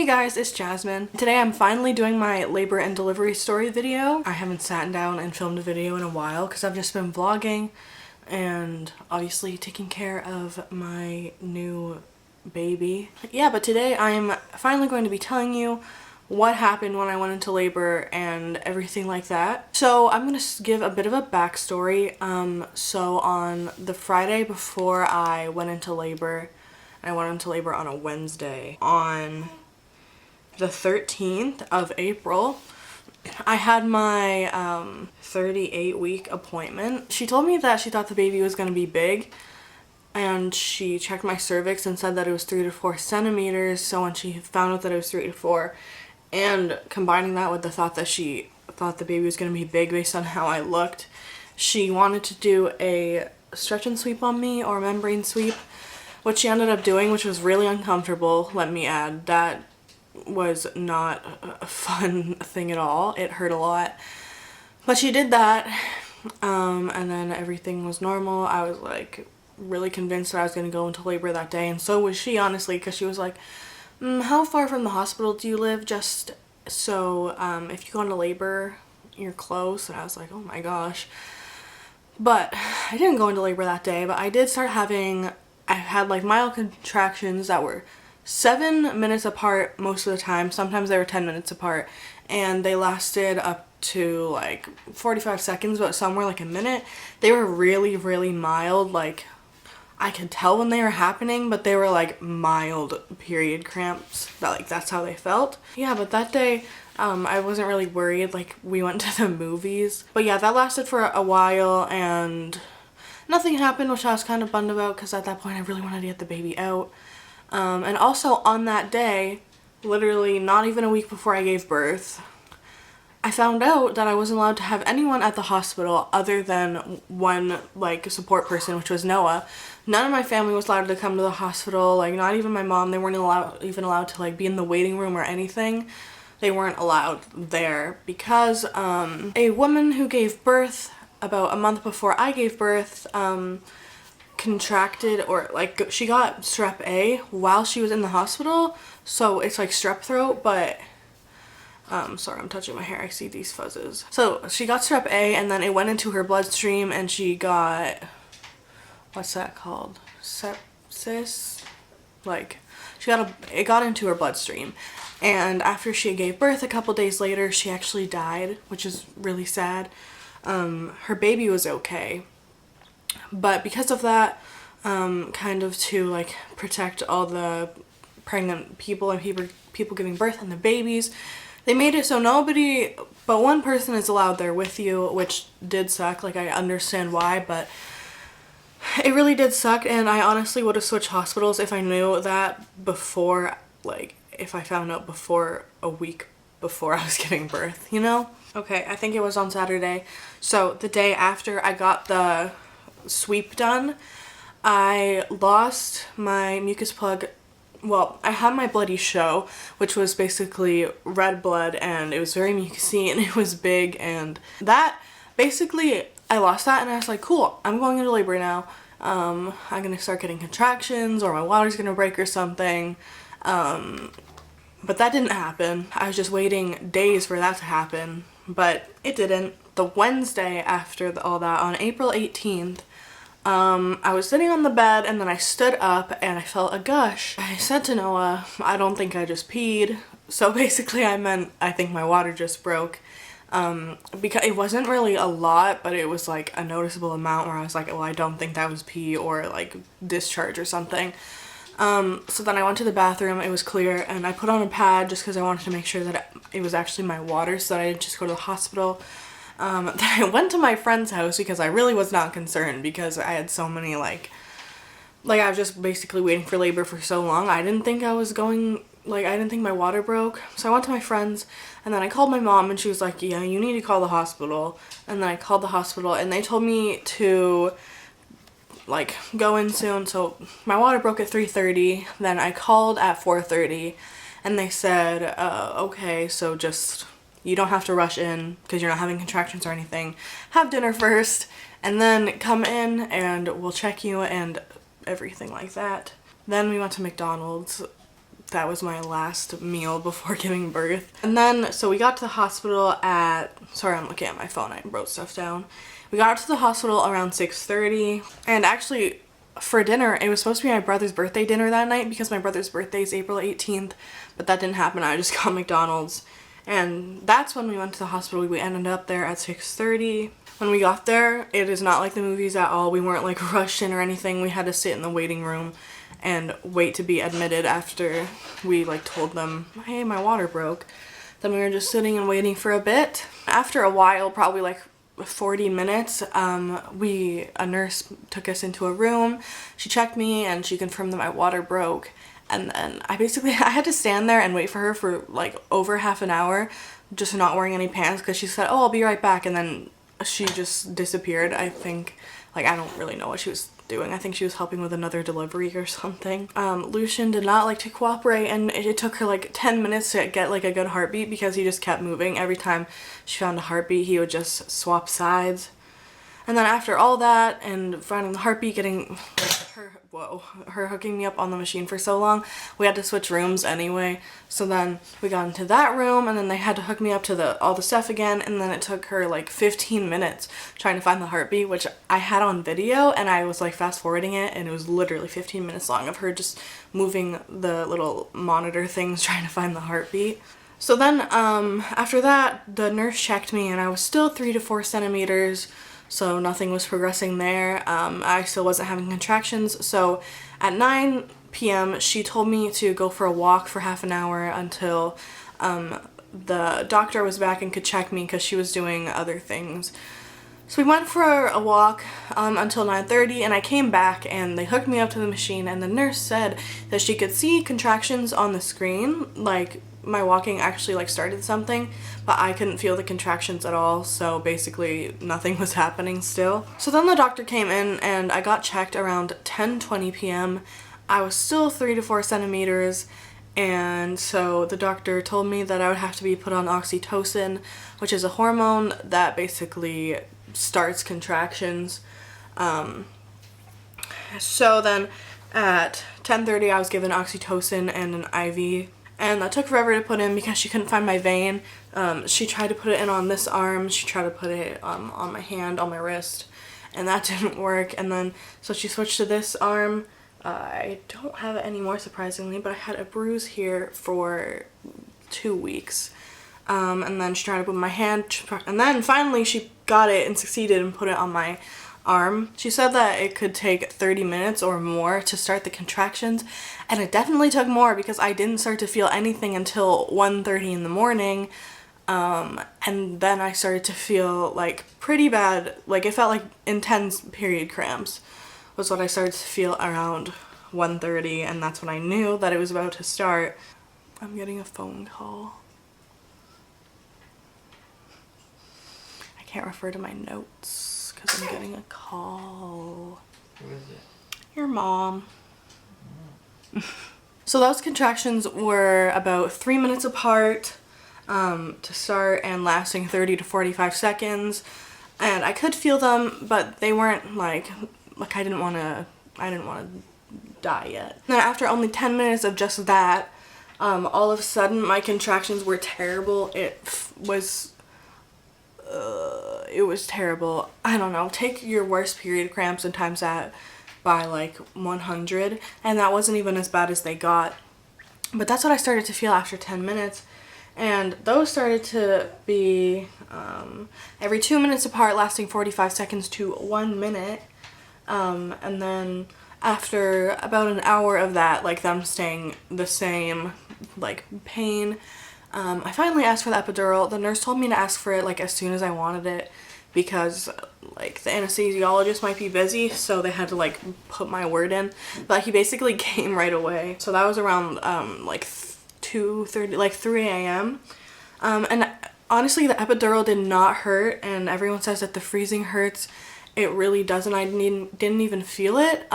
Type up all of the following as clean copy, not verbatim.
Hey guys, it's Jasmine. Today I'm finally doing my labor and delivery story video. I haven't sat down and filmed a video in a while because I've just been vlogging and obviously taking care of my new baby. Yeah, but today I'm finally going to be telling you what happened when I went into labor and everything like that. So I'm going to give a bit of a backstory. So on the Friday before I went into labor, I went into labor on a Wednesday. On the 13th of April, I had my 38-week appointment. She told me that she thought the baby was going to be big, and she checked my cervix and said that it was 3 to 4 centimeters. So when she found out that it was 3 to 4, and combining that with the thought that she thought the baby was going to be big based on how I looked, she wanted to do a stretch and sweep on me, or membrane sweep, which she ended up doing, which was really uncomfortable, let me add. That was not a fun thing at all. It hurt a lot. But she did that, and then everything was normal. I was like really convinced that I was going to go into labor that day, and so was she, honestly, because she was like, how far from the hospital do you live? Just so if you go into labor, you're close. And I was like, oh my gosh. But I didn't go into labor that day, but I did start having, I had like mild contractions that were 7 minutes apart most of the time. Sometimes they were 10 minutes apart, and they lasted up to like 45 seconds, but some were like a minute. They were really, really mild. Like, I could tell when they were happening, but they were like mild period cramps. That's how they felt. Yeah, but that day, I wasn't really worried. Like, we went to the movies. But yeah, that lasted for a while, and nothing happened, which I was kind of bummed about, because at that point I really wanted to get the baby out. And also on that day, literally not even a week before I gave birth, I found out that I wasn't allowed to have anyone at the hospital other than one, like, support person, which was Noah. None of my family was allowed to come to the hospital, like, not even my mom. They weren't even allowed to, like, be in the waiting room or anything. They weren't allowed there because a woman who gave birth about a month before I gave birth contracted, or like, she got strep A while she was in the hospital. So it's like strep throat, but sorry, I'm touching my hair. I see these fuzzes. So she got strep A, and then it went into her bloodstream, and she got, what's that called? Sepsis? Like, it got into her bloodstream. And after she gave birth, a couple days later, she actually died, which is really sad. Her baby was okay. But because of that, kind of to like protect all the pregnant people and people giving birth and the babies, they made it so nobody but one person is allowed there with you, which did suck. Like, I understand why, but it really did suck. And I honestly would have switched hospitals if I knew that before, like, if I found out before a week before I was giving birth, you know? Okay, I think it was on Saturday. So the day after I got the sweep done, I lost my mucus plug. Well, I had my bloody show, which was basically red blood, and it was very mucusy, and it was big, and that, basically, I lost that, and I was like, cool, I'm going into labor now. I'm gonna start getting contractions, or my water's gonna break or something. But that didn't happen. I was just waiting days for that to happen, but it didn't. The Wednesday after all that, on April 18th, I was sitting on the bed, and then I stood up and I felt a gush. I said to Noah, I don't think I just peed. So basically I meant I think my water just broke. Because it wasn't really a lot, but it was like a noticeable amount where I was like, well, I don't think that was pee or like discharge or something. So then I went to the bathroom, it was clear, and I put on a pad just because I wanted to make sure that it was actually my water, so that I didn't just go to the hospital. Then I went to my friend's house because I really was not concerned, because I had so many, like I was just basically waiting for labor for so long. I didn't think I was going, like, I didn't think my water broke. So I went to my friend's, and then I called my mom, and she was like, yeah, you need to call the hospital. And then I called the hospital, and they told me to, like, go in soon. So my water broke at 3:30, then I called at 4:30, and they said, okay, so just, you don't have to rush in because you're not having contractions or anything. Have dinner first, and then come in, and we'll check you and everything like that. Then we went to McDonald's that was my last meal before giving birth. And then, so we got to the hospital at, sorry, I'm looking at my phone, I wrote stuff down. We got to the hospital around 6:30, and actually for dinner, it was supposed to be my brother's birthday dinner that night because my brother's birthday is April 18th, but that didn't happen. I just got McDonald's, and that's when we went to the hospital. We ended up there at 6:30. When we got there, it is not like the movies at all. We weren't like rushed in or anything. We had to sit in the waiting room and wait to be admitted after we like told them, hey, my water broke. Then we were just sitting and waiting for a bit. After a while, probably like 40 minutes, a nurse took us into a room. She checked me and she confirmed that my water broke. And then I had to stand there and wait for her for like over half an hour, just not wearing any pants, because she said, oh, I'll be right back. And then she just disappeared. I think, like, I don't really know what she was doing. I think she was helping with another delivery or something. Lucian did not like to cooperate, and it took her like 10 minutes to get like a good heartbeat because he just kept moving. Every time she found a heartbeat, he would just swap sides. And then after all that and finding the heartbeat, getting her hooking me up on the machine for so long, we had to switch rooms anyway. So then we got into that room, and then they had to hook me up to all the stuff again, and then it took her like 15 minutes trying to find the heartbeat, which I had on video, and I was like fast forwarding it, and it was literally 15 minutes long of her just moving the little monitor things trying to find the heartbeat. So then after that, the nurse checked me, and I was still 3 to 4 centimeters. So nothing was progressing there. I still wasn't having contractions. So at 9 p.m. she told me to go for a walk for half an hour until the doctor was back and could check me because she was doing other things. So we went for a walk until 9:30, and I came back and they hooked me up to the machine, and the nurse said that she could see contractions on the screen, like my walking actually like started something, but I couldn't feel the contractions at all, so basically nothing was happening still. So then the doctor came in and I got checked around 10:20 p.m. I was still 3 to 4 centimeters, and so the doctor told me that I would have to be put on oxytocin, which is a hormone that basically starts contractions. So then at 10:30 I was given oxytocin and an IV. And that took forever to put in because she couldn't find my vein. She tried to put it in on this arm. She tried to put it on my hand, on my wrist, and that didn't work. And then, so she switched to this arm. I don't have it anymore, surprisingly, but I had a bruise here for 2 weeks. And then she tried to put my hand, and then finally she got it and succeeded and put it on my arm. She said that it could take 30 minutes or more to start the contractions, and it definitely took more because I didn't start to feel anything until 1:30 in the morning, and then I started to feel like pretty bad, like it felt like intense period cramps was what I started to feel around 1:30, and that's when I knew that it was about to start. I'm getting a phone call. I can't refer to my notes because I'm getting a call. Who is it? Your mom. So those contractions were about 3 minutes apart to start and lasting 30 to 45 seconds. And I could feel them, but they weren't like I didn't want to die yet. Now after only 10 minutes of just that, all of a sudden my contractions were terrible. It was terrible. I don't know, take your worst period cramps and times that by like 100, and that wasn't even as bad as they got. But that's what I started to feel after 10 minutes, and those started to be every 2 minutes apart, lasting 45 seconds to 1 minute, and then after about an hour of that, like them staying the same, like pain, I finally asked for the epidural. The nurse told me to ask for it like as soon as I wanted it because like the anesthesiologist might be busy, so they had to like put my word in. But he basically came right away. So that was around like 2:30, like 3 a.m. And honestly, the epidural did not hurt, and everyone says that the freezing hurts. It really doesn't. I didn't even feel it.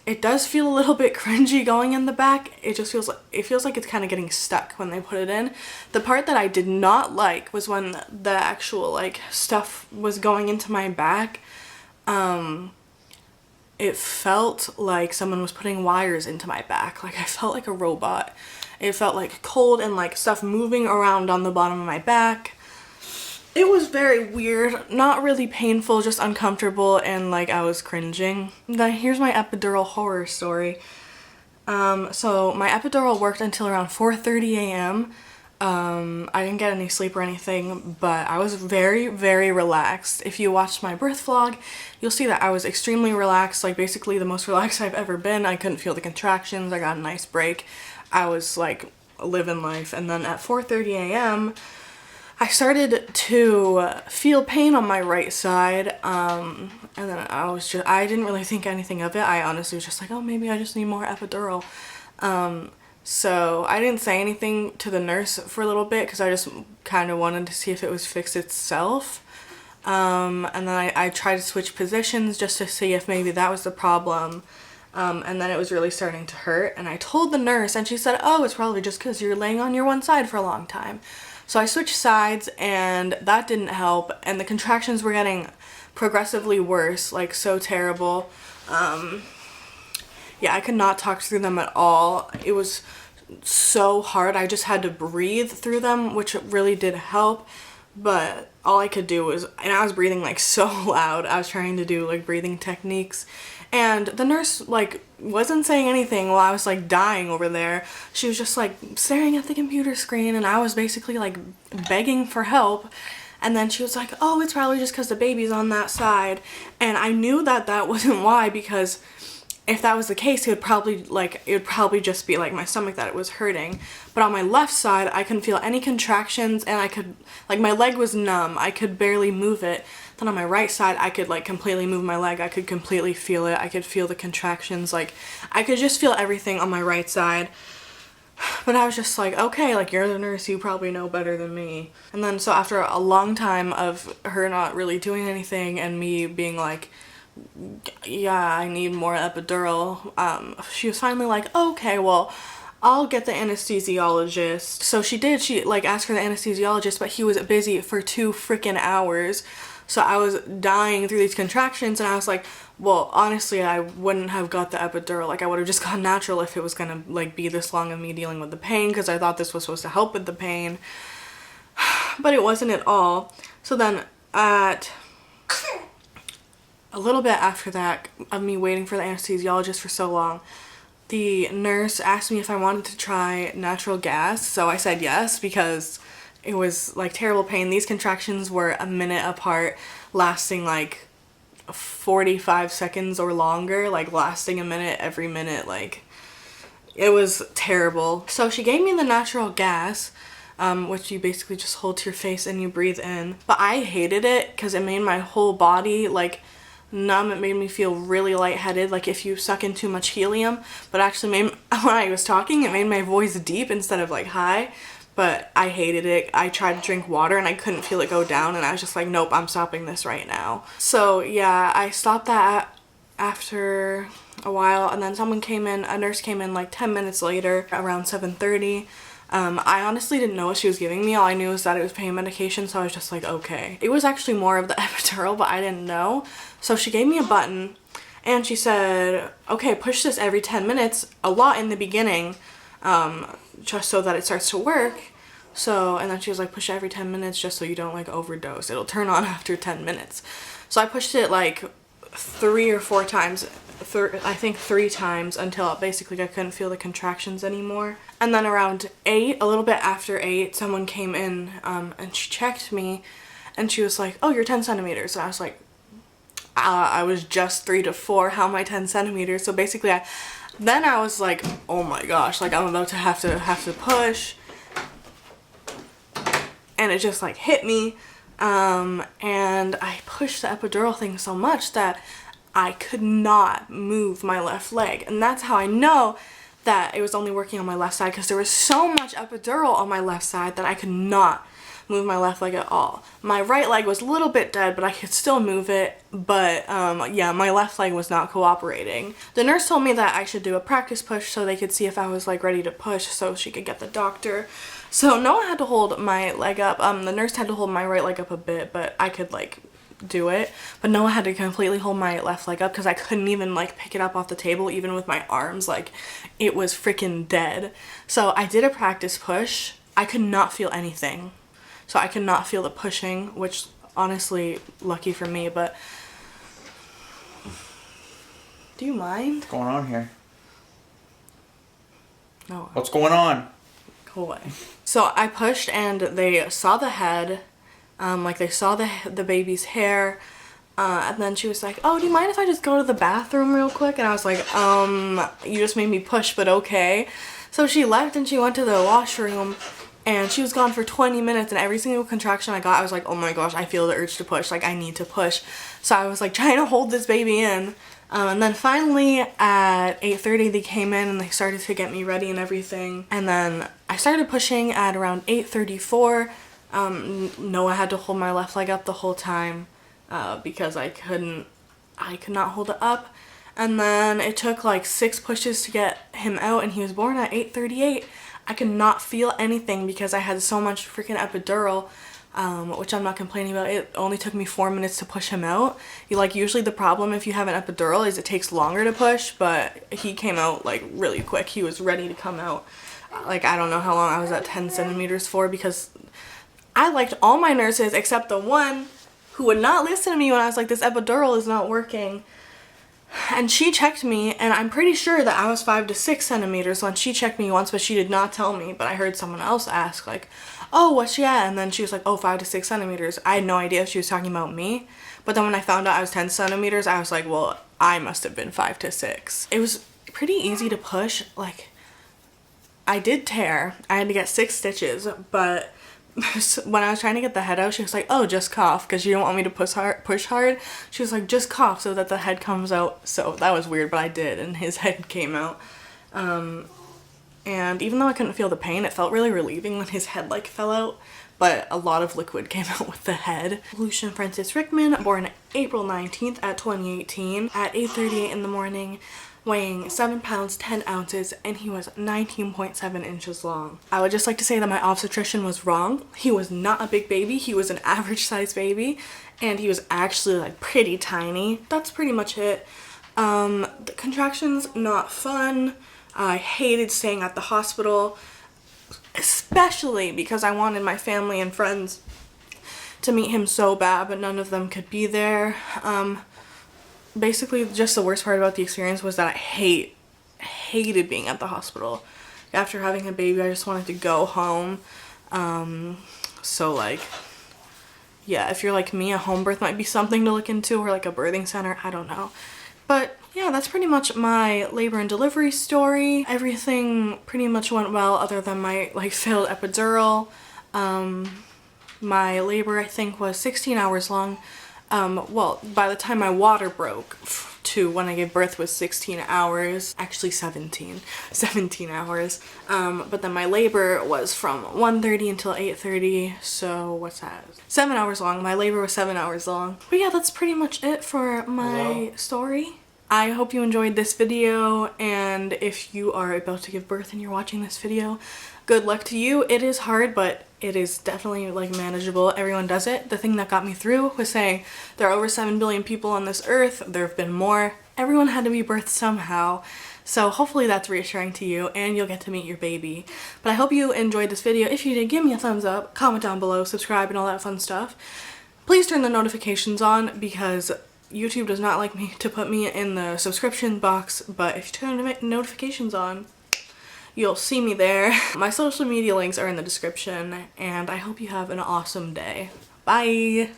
It does feel a little bit cringy going in the back. It just feels like it's kind of getting stuck when they put it in. The part that I did not like was when the actual like stuff was going into my back. It it felt like someone was putting wires into my back. Like I felt like a robot. It felt like cold and like stuff moving around on the bottom of my back. It was very weird, not really painful, just uncomfortable, and like I was cringing. Then here's my epidural horror story. So my epidural worked until around 4:30 a.m. I didn't get any sleep or anything, but I was very, very relaxed. If you watched my birth vlog, you'll see that I was extremely relaxed, like basically the most relaxed I've ever been. I couldn't feel the contractions. I got a nice break. I was like living life. And then at 4:30 a.m. I started to feel pain on my right side, and then I didn't really think anything of it. I honestly was just like, oh, maybe I just need more epidural. So I didn't say anything to the nurse for a little bit because I just kind of wanted to see if it was fixed itself. And then I tried to switch positions just to see if maybe that was the problem. And then it was really starting to hurt, and I told the nurse, and she said, oh, it's probably just because you're laying on your one side for a long time. So I switched sides, and that didn't help, and the contractions were getting progressively worse, like so terrible. Yeah, I could not talk through them at all. It was so hard. I just had to breathe through them, which really did help, but all I could do was, and I was breathing like so loud. I was trying to do like breathing techniques, and the nurse like wasn't saying anything while I was like dying over there. She was just like staring at the computer screen, and I was basically like begging for help. And then she was like, oh, it's probably just because the baby's on that side. And I knew that that wasn't why, because if that was the case, it would probably just be like my stomach that it was hurting. But on my left side, I couldn't feel any contractions, and I could, like, my leg was numb. I could barely move it. Then on my right side, I could like completely move my leg. I could completely feel it. I could feel the contractions. Like, I could just feel everything on my right side. But I was just like, okay, like, you're the nurse, you probably know better than me. And then so after a long time of her not really doing anything and me being like, yeah, I need more epidural, she was finally like, okay, well, I'll get the anesthesiologist. So she did. She like asked for the anesthesiologist, but he was busy for 2 freaking hours. So I was dying through these contractions, and I was like, well, honestly, I wouldn't have got the epidural. Like, I would have just gone natural if it was gonna like be this long of me dealing with the pain, because I thought this was supposed to help with the pain. But it wasn't at all. So then at a little bit after that, of me waiting for the anesthesiologist for so long, the nurse asked me if I wanted to try natural gas. So I said yes, because it was like terrible pain. These contractions were a minute apart, lasting like 45 seconds or longer, like lasting a minute every minute. Like, it was terrible. So she gave me the natural gas, which you basically just hold to your face and you breathe in. But I hated it because it made my whole body like numb. It made me feel really lightheaded, like if you suck in too much helium. But actually made, when I was talking, it made my voice deep instead of like high. But I hated it. I tried to drink water and I couldn't feel it go down, and I was just like, nope, I'm stopping this right now. So yeah, I stopped that after a while, and then someone came in, a nurse came in like 10 minutes later, around 7:30. I honestly didn't know what she was giving me. All I knew was that it was pain medication, so I was just like, okay. It was actually more of the epidural, but I didn't know. So she gave me a button, and she said, okay, push this every 10 minutes, a lot in the beginning, just so that it starts to work. So, and then she was like, push it every 10 minutes just so you don't like overdose. It'll turn on after 10 minutes. So I pushed it like 3 or 4 times, I think 3 times, until basically I couldn't feel the contractions anymore. And then around 8, a little bit after 8, someone came in and she checked me, and she was like, oh, you're 10 centimeters. And I was like, I was just 3 to 4. How am I 10 centimeters? So basically then I was like, oh my gosh, like I'm about to have to push. And it just like hit me. And I pushed the epidural thing so much that I could not move my left leg. And that's how I know that it was only working on my left side, because there was so much epidural on my left side that I could not move my left leg at all. My right leg was a little bit dead, but I could still move it. But yeah, my left leg was not cooperating. The nurse told me that I should do a practice push so they could see if I was like ready to push, so she could get the doctor. So no one had to hold my leg up. The nurse had to hold my right leg up a bit, but I could like do it. But Noah had to completely hold my left leg up because I couldn't even like pick it up off the table even with my arms. Like it was freaking dead. So I did a practice push. I could not feel anything. So I could not feel the pushing, which honestly, lucky for me, but do you mind? What's going on here? No. What's going on? Go away. So I pushed and they saw the head, like they saw the baby's hair, and then she was like, oh, do you mind if I just go to the bathroom real quick? And I was like, you just made me push, but okay. So she left and she went to the washroom. And she was gone for 20 minutes, and every single contraction I got, I was like, oh my gosh, I feel the urge to push. Like, I need to push. So I was like trying to hold this baby in. And then finally at 8:30 they came in and they started to get me ready and everything. And then I started pushing at around 8:34. Noah had to hold my left leg up the whole time because I could not hold it up. And then it took like 6 pushes to get him out, and he was born at 8:38. I could not feel anything because I had so much freaking epidural, which I'm not complaining about. It only took me 4 minutes to push him out. Usually the problem if you have an epidural is it takes longer to push, but he came out like really quick. He was ready to come out. Like, I don't know how long I was at 10 centimeters for, because I liked all my nurses except the one who would not listen to me when I was like, this epidural is not working. And she checked me, and I'm pretty sure that I was 5 to 6 centimeters when she checked me once, but she did not tell me. But I heard someone else ask, like, oh, what's she at? And then she was like, oh, 5 to 6 centimeters. I had no idea if she was talking about me. But then when I found out I was 10 centimeters, I was like, well, I must have been 5 to 6. It was pretty easy to push. Like, I did tear. I had to get 6 stitches, but when I was trying to get the head out, she was like, oh, just cough, because you don't want me to push hard. She was like, just cough so that the head comes out. So that was weird, but I did, and his head came out. And even though I couldn't feel the pain, it felt really relieving when his head like fell out, but a lot of liquid came out with the head. Lucian Francis Rickman, born April 19th at 2018 at 8:38 in the morning, weighing 7 pounds 10 ounces, and he was 19.7 inches long. I would just like to say that my obstetrician was wrong. He was not a big baby. He was an average size baby, and he was actually like pretty tiny. That's pretty much it. The contractions, not fun. I hated staying at the hospital, especially because I wanted my family and friends to meet him so bad, but none of them could be there. Basically, just the worst part about the experience was that I hated being at the hospital. After having a baby, I just wanted to go home. So like, yeah, if you're like me, a home birth might be something to look into, or like a birthing center, I don't know. But yeah, that's pretty much my labor and delivery story. Everything pretty much went well other than my like failed epidural. My labor, I think, was 16 hours long. Well, by the time my water broke to when I gave birth was 16 hours, actually 17 hours. But then my labor was from 1:30 until 8:30, so what's that? 7 hours long. My labor was 7 hours long. But yeah, that's pretty much it for my story. I hope you enjoyed this video, and if you are about to give birth and you're watching this video, good luck to you. It is hard, but it is definitely like manageable. Everyone does it. The thing that got me through was saying there are over 7 billion people on this earth. There have been more. Everyone had to be birthed somehow. So hopefully that's reassuring to you and you'll get to meet your baby. But I hope you enjoyed this video. If you did, give me a thumbs up, comment down below, subscribe, and all that fun stuff. Please turn the notifications on because YouTube does not like me to put me in the subscription box, but if you turn the notifications on, you'll see me there. My social media links are in the description, and I hope you have an awesome day. Bye!